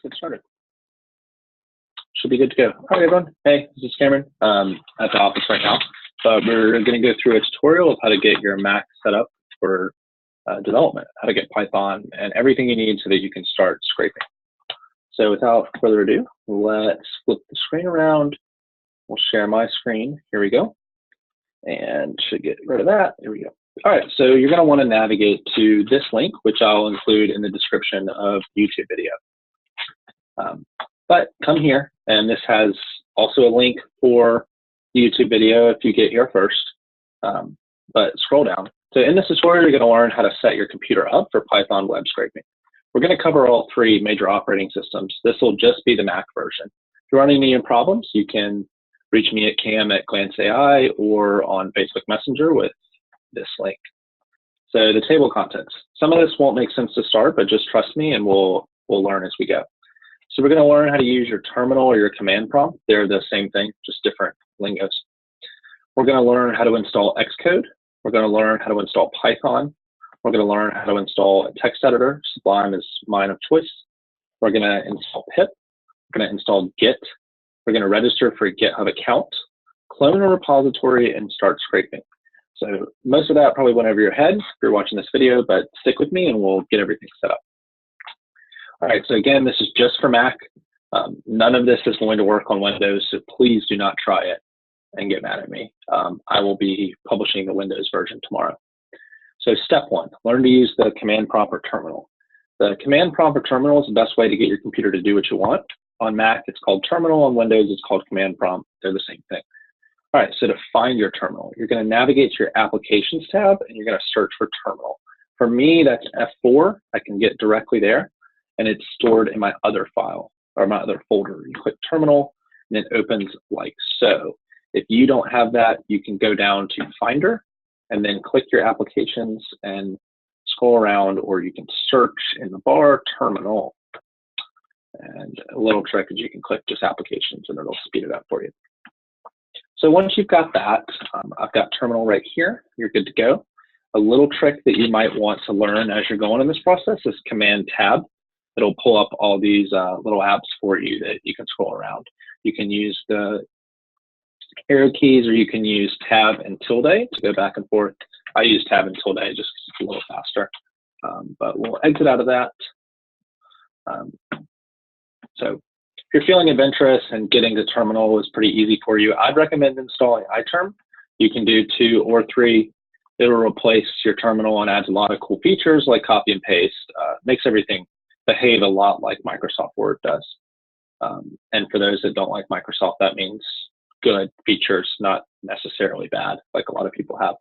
get started. Should be good to go. All right, everyone. Hey, this is Cameron at the office right now. But we're going to go through a tutorial of how to get your Mac set up for development, how to get Python, and everything you need so that you can start scraping. So without further ado, let's flip the screen around. We'll share my screen. Here we go. And should get rid of that. Here we go. All right, so you're going to want to navigate to this link, which I'll include in the description of YouTube video. But come here, and this has also a link for the YouTube video if you get here first. But scroll down. So in this tutorial, you're going to learn how to set your computer up for Python web scraping. We're going to cover all three major operating systems. This will just be the Mac version. If you're running any problems, you can reach me at cam@GlanceAI or on Facebook Messenger with this link. So the table of contents. Some of this won't make sense to start, but just trust me and we'll learn as we go. So we're going to learn how to use your terminal or your command prompt. They're the same thing, just different lingos. We're going to learn how to install Xcode. We're going to learn how to install Python. We're going to learn how to install a text editor. Sublime is mine of choice. We're going to install pip. We're going to install Git. We're going to register for a GitHub account, clone a repository, and start scraping. So most of that probably went over your head if you're watching this video, but stick with me and we'll get everything set up. All right, so again, this is just for Mac. None of this is going to work on Windows, so please do not try it and get mad at me. I will be publishing the Windows version tomorrow. So step one, learn to use the command prompt or terminal. The command prompt or terminal is the best way to get your computer to do what you want. On Mac, it's called terminal. On Windows, it's called command prompt. They're the same thing. All right, so to find your terminal, you're going to navigate to your Applications tab, and you're going to search for terminal. For me, that's F4. I can get directly there, and it's stored in my other file, or my other folder. You click terminal, and it opens like so. If you don't have that, you can go down to Finder, and then click your applications and scroll around, or you can search in the bar, terminal. And a little trick is you can click just applications, and it'll speed it up for you. So once you've got that, I've got terminal right here. You're good to go. A little trick that you might want to learn as you're going in this process is Command Tab. It'll pull up all these little apps for you that you can scroll around. You can use the arrow keys, or you can use Tab and tilde to go back and forth. I use Tab and tilde just because it's a little faster. But we'll exit out of that. So if you're feeling adventurous and getting to terminal is pretty easy for you, I'd recommend installing ITerm. You can do 2 or 3. It'll replace your terminal and adds a lot of cool features like copy and paste. Makes everything behave a lot like Microsoft Word does. And for those that don't like Microsoft, that means good features, not necessarily bad, like a lot of people have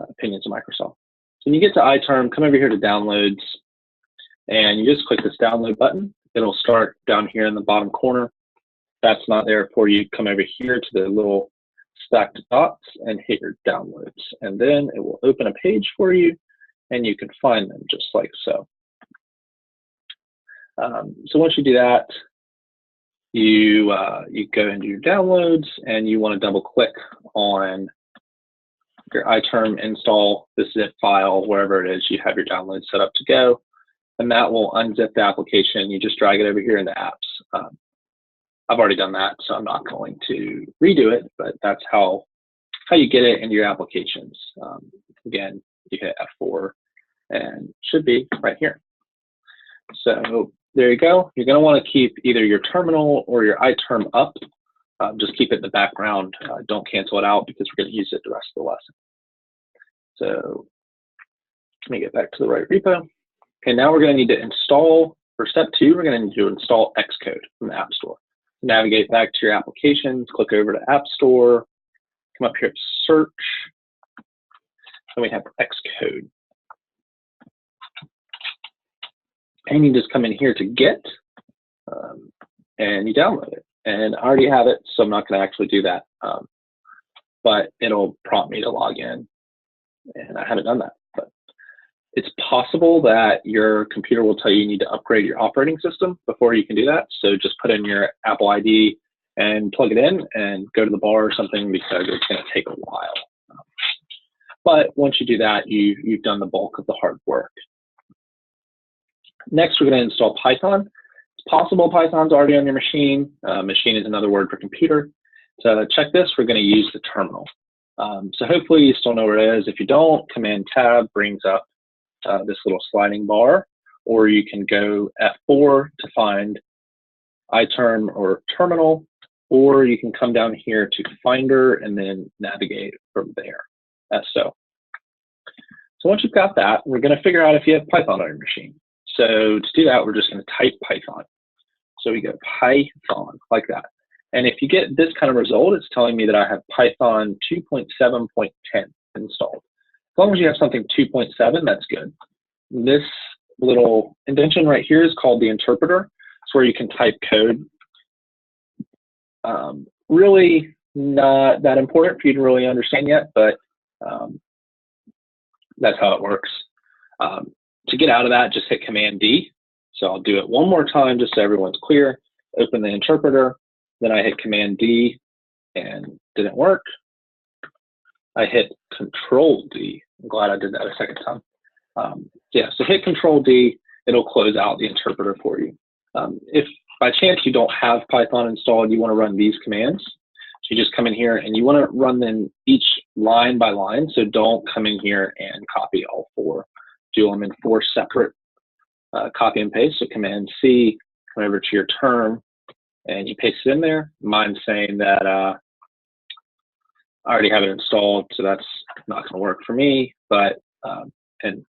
opinions of Microsoft. So when you get to ITerm, come over here to downloads, and you just click this download button. It'll start down here in the bottom corner. If that's not there for you, come over here to the little stacked dots and hit your downloads. And then it will open a page for you, and you can find them just like so. So once you do that, you go into your downloads, and you want to double click on your ITerm install the zip file, wherever it is you have your download set up to go. And that will unzip the application. You just drag it over here in the apps. I've already done that, so I'm not going to redo it, but that's how you get it into your applications. Again, you hit F4, and it should be right here. So there you go. You're going to want to keep either your terminal or your ITerm up. Just keep it in the background. Don't cancel it out because we're going to use it the rest of the lesson. So let me get back to the right repo. Okay, now we're going to need to install, for step 2, we're going to need to install Xcode from the App Store. Navigate back to your applications, click over to App Store, come up here to search, and we have Xcode. And you just come in here to Git, and you download it. And I already have it, so I'm not going to actually do that. But it'll prompt me to log in, and I haven't done that. But it's possible that your computer will tell you need to upgrade your operating system before you can do that. So just put in your Apple ID and plug it in and go to the bar or something, because it's going to take a while. But once you do that, you've done the bulk of the hard work. Next, we're going to install Python. possible Python's already on your machine. Machine is another word for computer. To check this, we're going to use the terminal. So hopefully you still know where it is. If you don't, Command Tab brings up this little sliding bar, or you can go F4 to find ITerm or terminal, or you can come down here to Finder and then navigate from there, as so. So once you've got that, we're going to figure out if you have Python on your machine. So to do that, we're just going to type Python. So we go Python, like that. And if you get this kind of result, it's telling me that I have Python 2.7.10 installed. As long as you have something 2.7, that's good. This little indentation right here is called the interpreter. It's where you can type code. Really not that important for you to really understand yet, but that's how it works. To get out of that, just hit Command D. So I'll do it one more time just so everyone's clear. Open the interpreter, then I hit Command D and didn't work. I hit Control D. I'm glad I did that a second time. Yeah, so hit Control D, it'll close out the interpreter for you. If by chance you don't have Python installed, you want to run these commands. So you just come in here and you want to run them each line by line. So don't come in here and copy all four. Do them in four separate copy and paste. So Command C, come over to your term, and you paste it in there. Mine's saying that I already have it installed, so that's not going to work for me. But and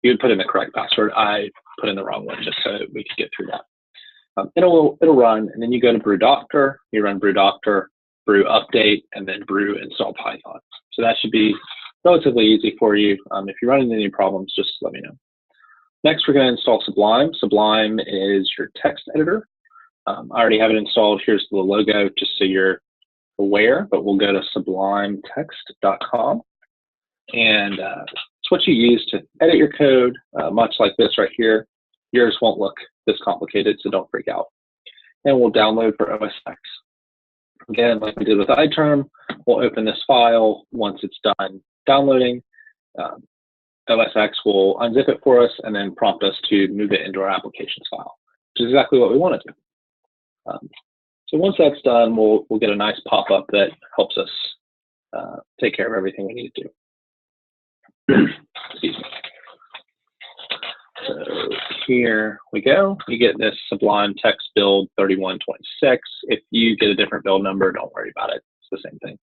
you would put in the correct password. I put in the wrong one just so we could get through that. It'll run, and then you go to brew doctor. You run brew doctor, brew update, and then brew install Python. So that should be relatively easy for you. If you run into any problems, just let me know. Next, we're going to install Sublime. Sublime is your text editor. I already have it installed. Here's the logo, just so you're aware, but we'll go to sublimetext.com. And it's what you use to edit your code, much like this right here. Yours won't look this complicated, so don't freak out. And we'll download for OS X. Again, like we did with ITerm, we'll open this file. Once it's done downloading, OS X will unzip it for us and then prompt us to move it into our applications file, which is exactly what we want to do. So once that's done, we'll get a nice pop-up that helps us take care of everything we need to do. Excuse me. So here we go. You get this Sublime text build 3126. If you get a different build number, don't worry about it. It's the same thing.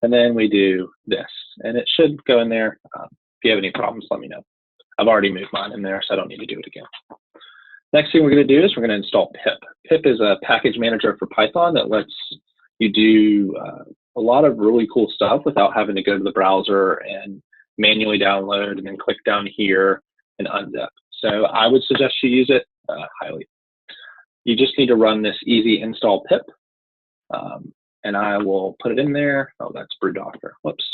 And then we do this, and it should go in there. If you have any problems, let me know. I've already moved mine in there, so I don't need to do it again. Next thing we're going to do is we're going to install pip. Pip is a package manager for Python that lets you do a lot of really cool stuff without having to go to the browser and manually download and then click down here and unzip. So I would suggest you use it highly. You just need to run this easy install pip, and I will put it in there. Oh, that's brew doctor. Whoops.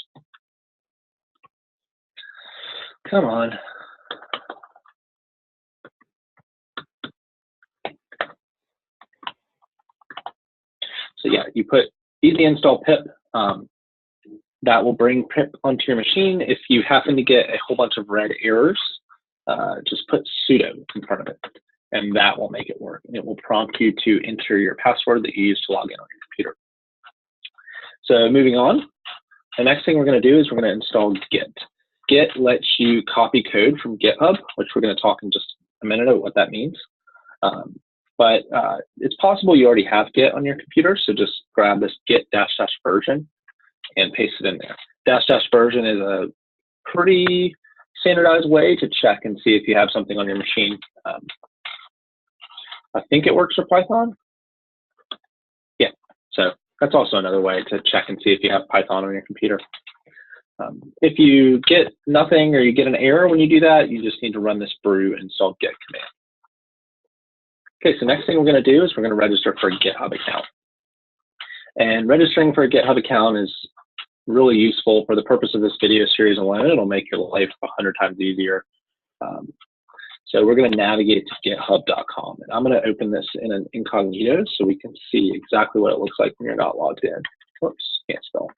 Come on. So yeah, you put easy install pip. That will bring pip onto your machine. If you happen to get a whole bunch of red errors, just put sudo in front of it, and that will make it work. It will prompt you to enter your password that you use to log in on your computer. So moving on, the next thing we're going to do is we're going to install Git. Git lets you copy code from GitHub, which we're going to talk in just a minute about what that means. But it's possible you already have Git on your computer, so just grab this git -- version and paste it in there. -- version is a pretty standardized way to check and see if you have something on your machine. I think it works for Python. Yeah, so that's also another way to check and see if you have Python on your computer. If you get nothing or you get an error when you do that, you just need to run this brew install git command. Okay, so next thing we're going to do is we're going to register for a GitHub account. And registering for a GitHub account is really useful for the purpose of this video series alone. It'll make your life 100 times easier. So we're going to navigate to github.com. And I'm going to open this in an incognito so we can see exactly what it looks like when you're not logged in. Whoops, can't spell.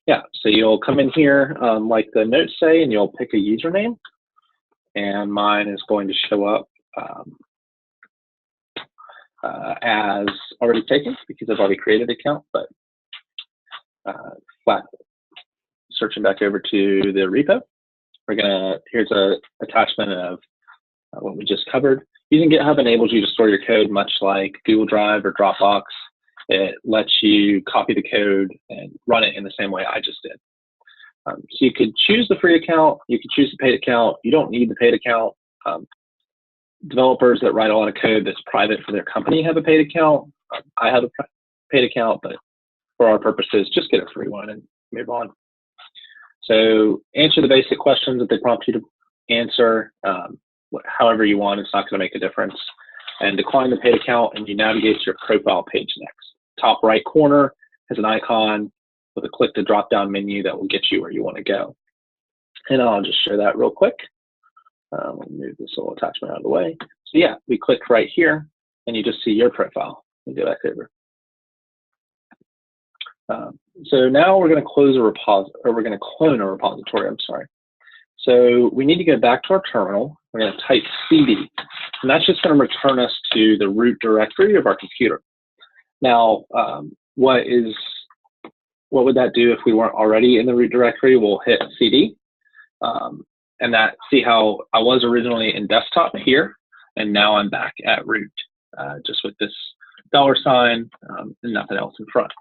Yeah, so you'll come in here like the notes say, and you'll pick a username. and mine is going to show up as already taken because I've already created an account, but searching back over to the repo, here's a attachment of what we just covered. Using GitHub enables you to store your code much like Google Drive or Dropbox. It lets you copy the code and run it in the same way I just did. So you could choose the free account, you could choose the paid account. You don't need the paid account. Developers that write a lot of code that's private for their company have a paid account. I have a paid account, but for our purposes, just get a free one and move on. So answer the basic questions that they prompt you to answer, however you want. It's not going to make a difference. And decline the paid account, and you navigate to your profile page next. Top right corner has an icon with a click the drop-down menu that will get you where you want to go. And I'll just share that real quick. Let me move this little attachment out of the way. So yeah, we click right here, and you just see your profile. Let me go back over. So now we're going to clone a repository. I'm sorry. So we need to go back to our terminal. We're going to type cd, and that's just going to return us to the root directory of our computer. Now, what would that do if we weren't already in the root directory? We'll hit cd, and see how I was originally in desktop here, and now I'm back at root, just with this $sign and nothing else in front.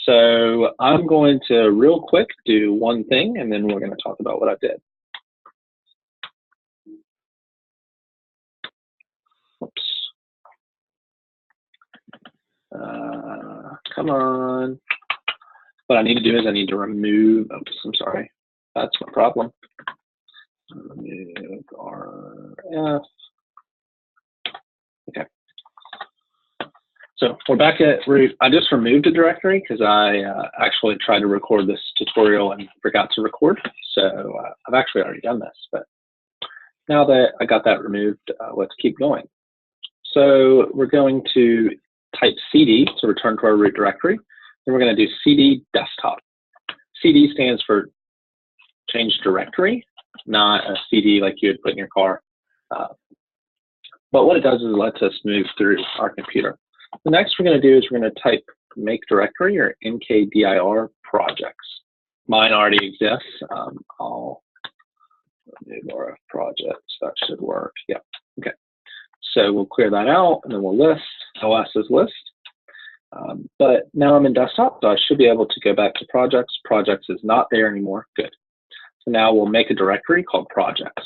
So I'm going to real quick do one thing, and then we're going to talk about what I did. Oops. Come on. What I need to do is I need to remove, oops, I'm sorry. That's my problem. Remove RF. Okay. So we're back at root. I just removed a directory because I actually tried to record this tutorial and forgot to record. So I've actually already done this, but now that I got that removed, let's keep going. So we're going to type cd to return to our root directory. Then we're going to do cd desktop. CD stands for change directory, not a CD like you would put in your car. But what it does is it lets us move through our computer. The next we're going to do is we're going to type make directory or mkdir projects. Mine already exists. I'll remove RF projects. That should work. Yeah. Okay. So we'll clear that out, and then we'll list. OS is list. But now I'm in desktop, so I should be able to go back to projects. Projects is not there anymore. Good. So now we'll make a directory called projects.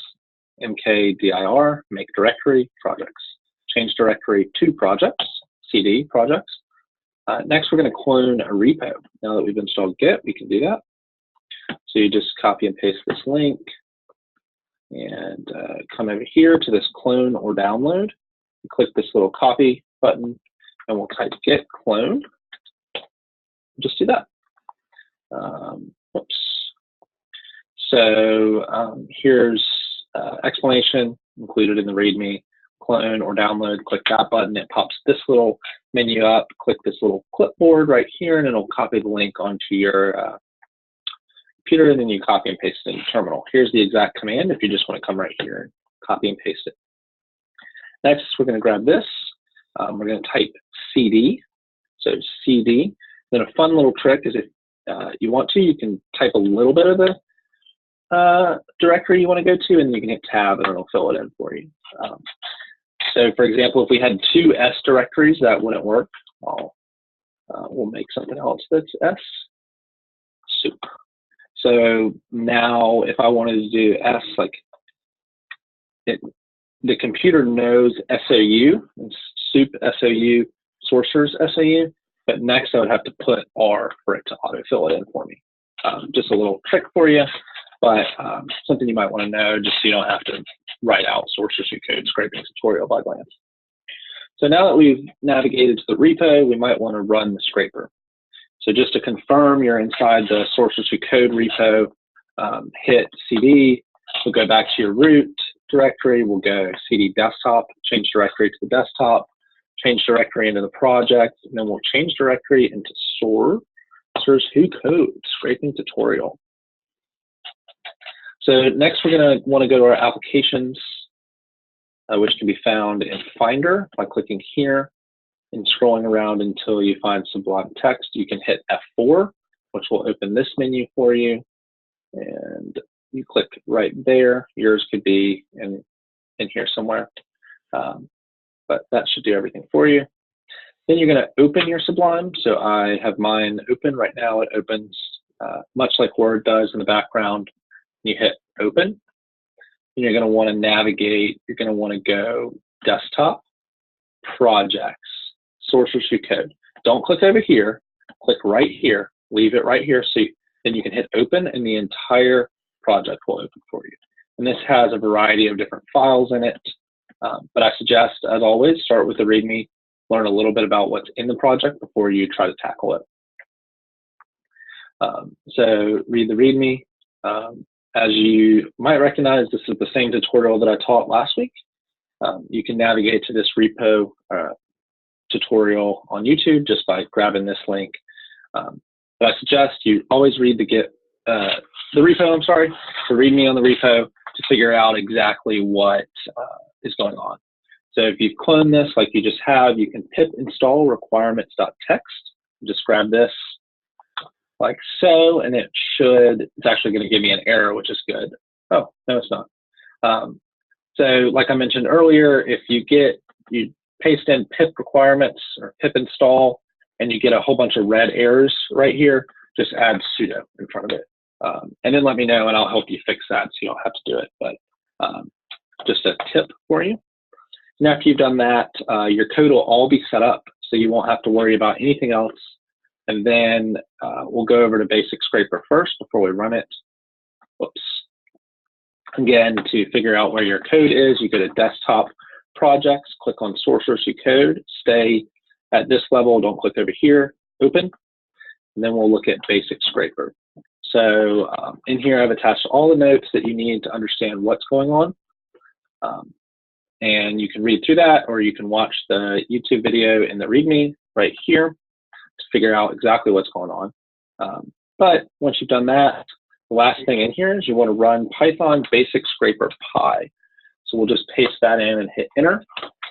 mkdir, make directory, projects. Change directory to projects, cd, projects. Next, we're going to clone a repo. Now that we've installed Git, we can do that. So you just copy and paste this link and come over here to this clone or download. You click this little copy button, and we'll type git clone. Just do that. Oops. So here's explanation included in the README. Clone or download, click that button. It pops this little menu up. Click this little clipboard right here, and it'll copy the link onto your computer, and then you copy and paste it in the terminal. Here's the exact command if you just want to come right here and copy and paste it. Next, we're going to grab this. We're going to type cd. So cd. Then a fun little trick is if you want to, you can type a little bit of the directory you want to go to, and you can hit tab, and it'll fill it in for you. So, for example, if we had two S directories, that wouldn't work. We'll make something else that's S. Soup. So now, if I wanted to do S, like the computer knows SOU, soup SOU, sourcers SOU, but next I would have to put R for it to autofill it in for me. Just a little trick for you, but something you might want to know just so you don't have to write out sources who code scraping tutorial by glance. So now that we've navigated to the repo, we might want to run the scraper. So just to confirm you're inside the sources who code repo, hit cd, we'll go back to your root directory, we'll go cd desktop, change directory to the desktop, change directory into the project, and then we'll change directory into sources who code scraping tutorial. So next we're going to want to go to our applications, which can be found in Finder by clicking here and scrolling around until you find Sublime Text. You can hit F4, which will open this menu for you. And you click right there. Yours could be in here somewhere, but that should do everything for you. Then you're going to open your Sublime. So I have mine open right now. It opens much like Word does in the background. You hit open, and you're going to want to navigate. You're going to want to go Desktop, Projects, Source or Code. Don't click over here. Click right here. Leave it right here. So then you can hit open, and the entire project will open for you. And this has a variety of different files in it. But I suggest, as always, start with the README. Learn a little bit about what's in the project before you try to tackle it. So read the README. As you might recognize, this is the same tutorial that I taught last week. You can navigate to this repo tutorial on YouTube just by grabbing this link. But I suggest you always read the repo, the README on the repo to figure out exactly what is going on. So if you've cloned this like you just have, you can pip install requirements.txt. Just grab this like so, and it's actually going to give me an error, which is good. Oh, no, it's not. So like I mentioned earlier, if you paste in pip requirements or pip install, and you get a whole bunch of red errors right here, just add sudo in front of it. And then let me know, and I'll help you fix that so you don't have to do it. But just a tip for you. And after you've done that, your code will all be set up, so you won't have to worry about anything else. And then we'll go over to Basic Scraper first before we run it. Whoops. Again, to figure out where your code is, you go to Desktop, Projects, click on Source or Code, stay at this level, don't click over here, open, and then we'll look at Basic Scraper. So in here, I've attached all the notes that you need to understand what's going on. And you can read through that, or you can watch the YouTube video in the README right here to figure out exactly what's going on. But once you've done that, the last thing in here is you want to run Python Basic Scraper Py. So we'll just paste that in and hit enter.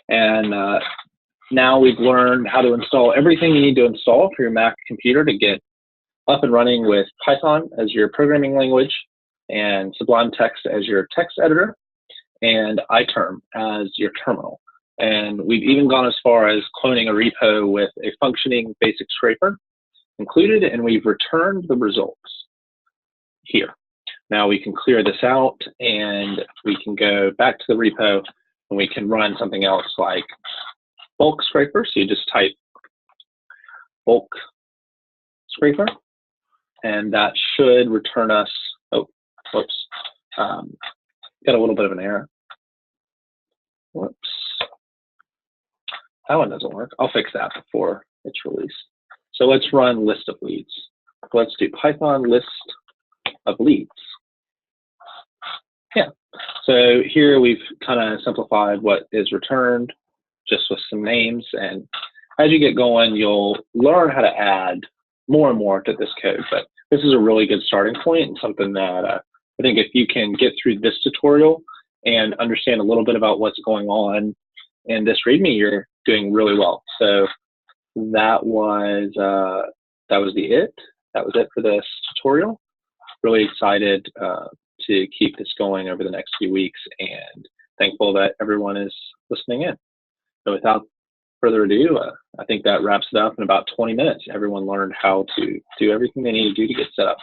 And now we've learned how to install everything you need to install for your Mac computer to get up and running with Python as your programming language, and Sublime Text as your text editor, and ITerm as your terminal. And we've even gone as far as cloning a repo with a functioning basic scraper included, and we've returned the results here. Now we can clear this out, and we can go back to the repo, and we can run something else like bulk scraper. So you just type bulk scraper, and that should return us, oh, whoops, got a little bit of an error. Whoops. That one doesn't work. I'll fix that before it's released. So let's run list of leads. Let's do Python list of leads. Yeah. So here we've kind of simplified what is returned just with some names. And as you get going, you'll learn how to add more and more to this code. But this is a really good starting point, and something that I think if you can get through this tutorial and understand a little bit about what's going on in this README, you're doing really well. So that was it for this tutorial. Really excited to keep this going over the next few weeks, and thankful that everyone is listening in. So without further ado, I think that wraps it up in about 20 minutes. Everyone learned how to do everything they need to do to get set up.